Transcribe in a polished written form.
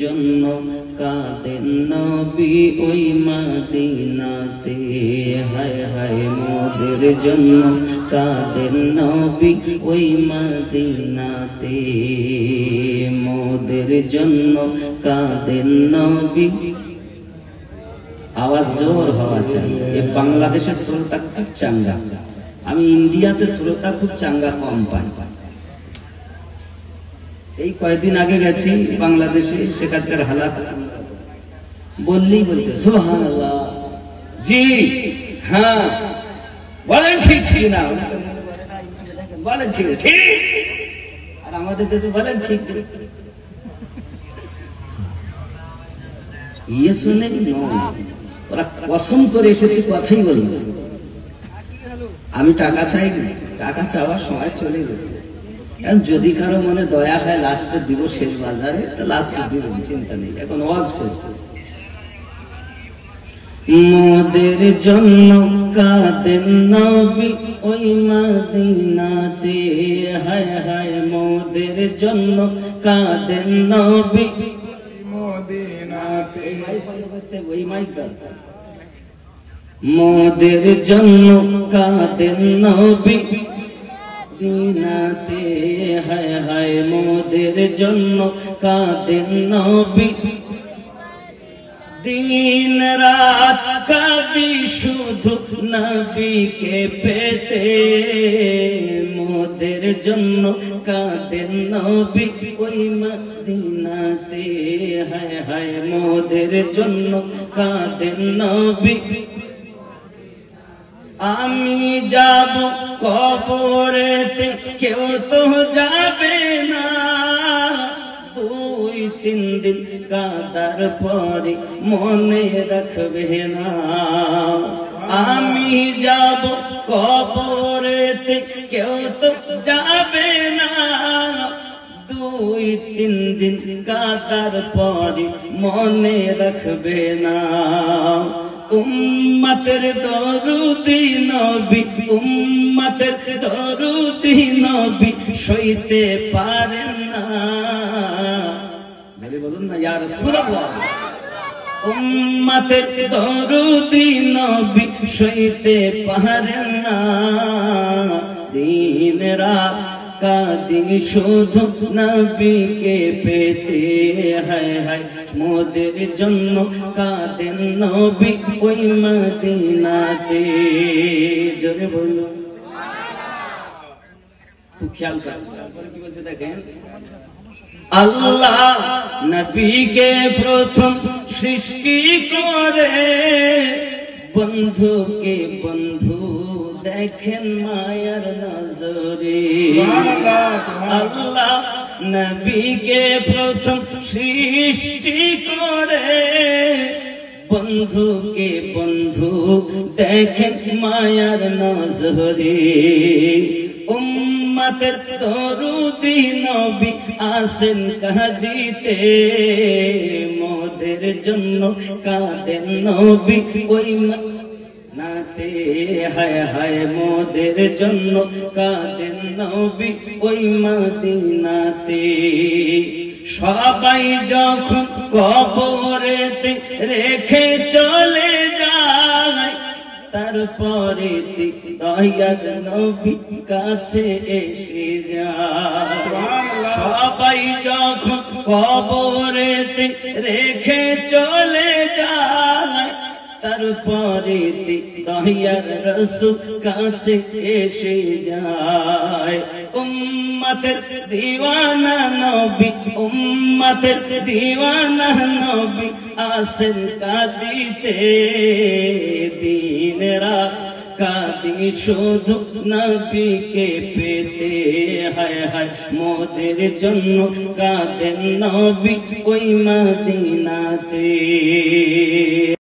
জন্য কাঁদেন নবী ওই মদিনাতে, হায় হায় মোদের জন্য কাঁদেন নবী ওই মদিনাতে, মোদের জন্য কাঁদেন নবী। আওয়াজ জোর হওয়া চাই। এই বাংলাদেশের শ্রোতা খুব চাঙ্গা, আমি ইন্ডিয়াতে শ্রোতা খুব চাঙ্গা কম পাই। এই কয়েকদিন আগে গেছি বাংলাদেশে, সেখানকার হালাত বললেই বলতে সুবহানাল্লাহ, জি হ্যাঁ বলেন ঠিক ঠিক না বলেন ঠিক ঠিক, আর আমাদের তো বলেন ঠিক ঠিক। ইয়ে শুনে ওরা কসম করে এসেছে, কথাই বলবে আমি টাকা চাই, টাকা চাওয়ার সময় চলে গেছে। যদি কারো মনে দয়া হয় লাস্টে দিব শেষ বাজারে, তো লাস্টে দিব, চিন্তা নেই। এখন ওয়াজ করব মোদের জন্য কাঁদেন নবী ওই মদিনাতে, হায় হায় মোদের জন্য কাঁদেন নবী মদিনাতে, ওই মাইকটা মোদের জন্য কাঁদেন নবী মদিনাতে, হায় হায় মোদের জন্য কাঁদেন নবী। দিন রাত কাঁদি শুধু নবীকে পেতে, মোদের জন্য কাঁদেন নবী ওই মদিনাতে, হায় হায় মোদের জন্য কাঁদেন নবী। আমি যাব কবরেতে কেউ তো যাবে না, 2-3 দিন কাঁদার পরে মনে রাখবে না। আমি যাব কবরেতে কেউ তো যাবে না, 2-3 দিন কাঁদার পরে মনে রাখবে না। উম্মতের দরুদি নবী, উম্মতের দরুদি নবী সইতে পারেন না, বলুন না ইয়া রাসূলুল্লাহ। উম্মতের দরুদি নবী সইতে পারেন না, দিন রাত কাঁদি শুধু নবীকে পেতে, হায় হায় মোদের জন্য কাঁদেন নবী ওই মদিনাতে। জোরে বলো খুব খেয়াল করেন কি বলছে দেখেন। আল্লাহ নবীকে প্রথম সৃষ্টি করে, বন্ধুকে বন্ধু দেখেন মায়ার নজরে। আল্লাহ নবীকে প্রথম সৃষ্টি করে, বন্ধুকে বন্ধু দেখেন মায়ার নজরে। উম্মতের দরুদি নবী আসেন কাঁদিতে, মোদের জন্য কাঁদেন নবী ওই মদিনাতে, হায় হায় মোদের জন্য কাঁদেন নবী ওই মদিনাতে। সবাই যখন কবরেতে রেখে চলে যায়, তারপরে দয়ার নবী কাছে এসে যায়। সবাই যখন কবরেতে রেখে চলে যায়, তারপরে দয়ার রাসূল কাছে এসে যায়। উম্মতের দিওয়ানা নবী, উম্মতের দিওয়ানা নবী আসেন কাঁদিতে, দিন রাত কাঁদি শুধু নবীকে পেতে, হায় হায় মোদের জন্য কাঁদেন নবী ওই মদিনাতে।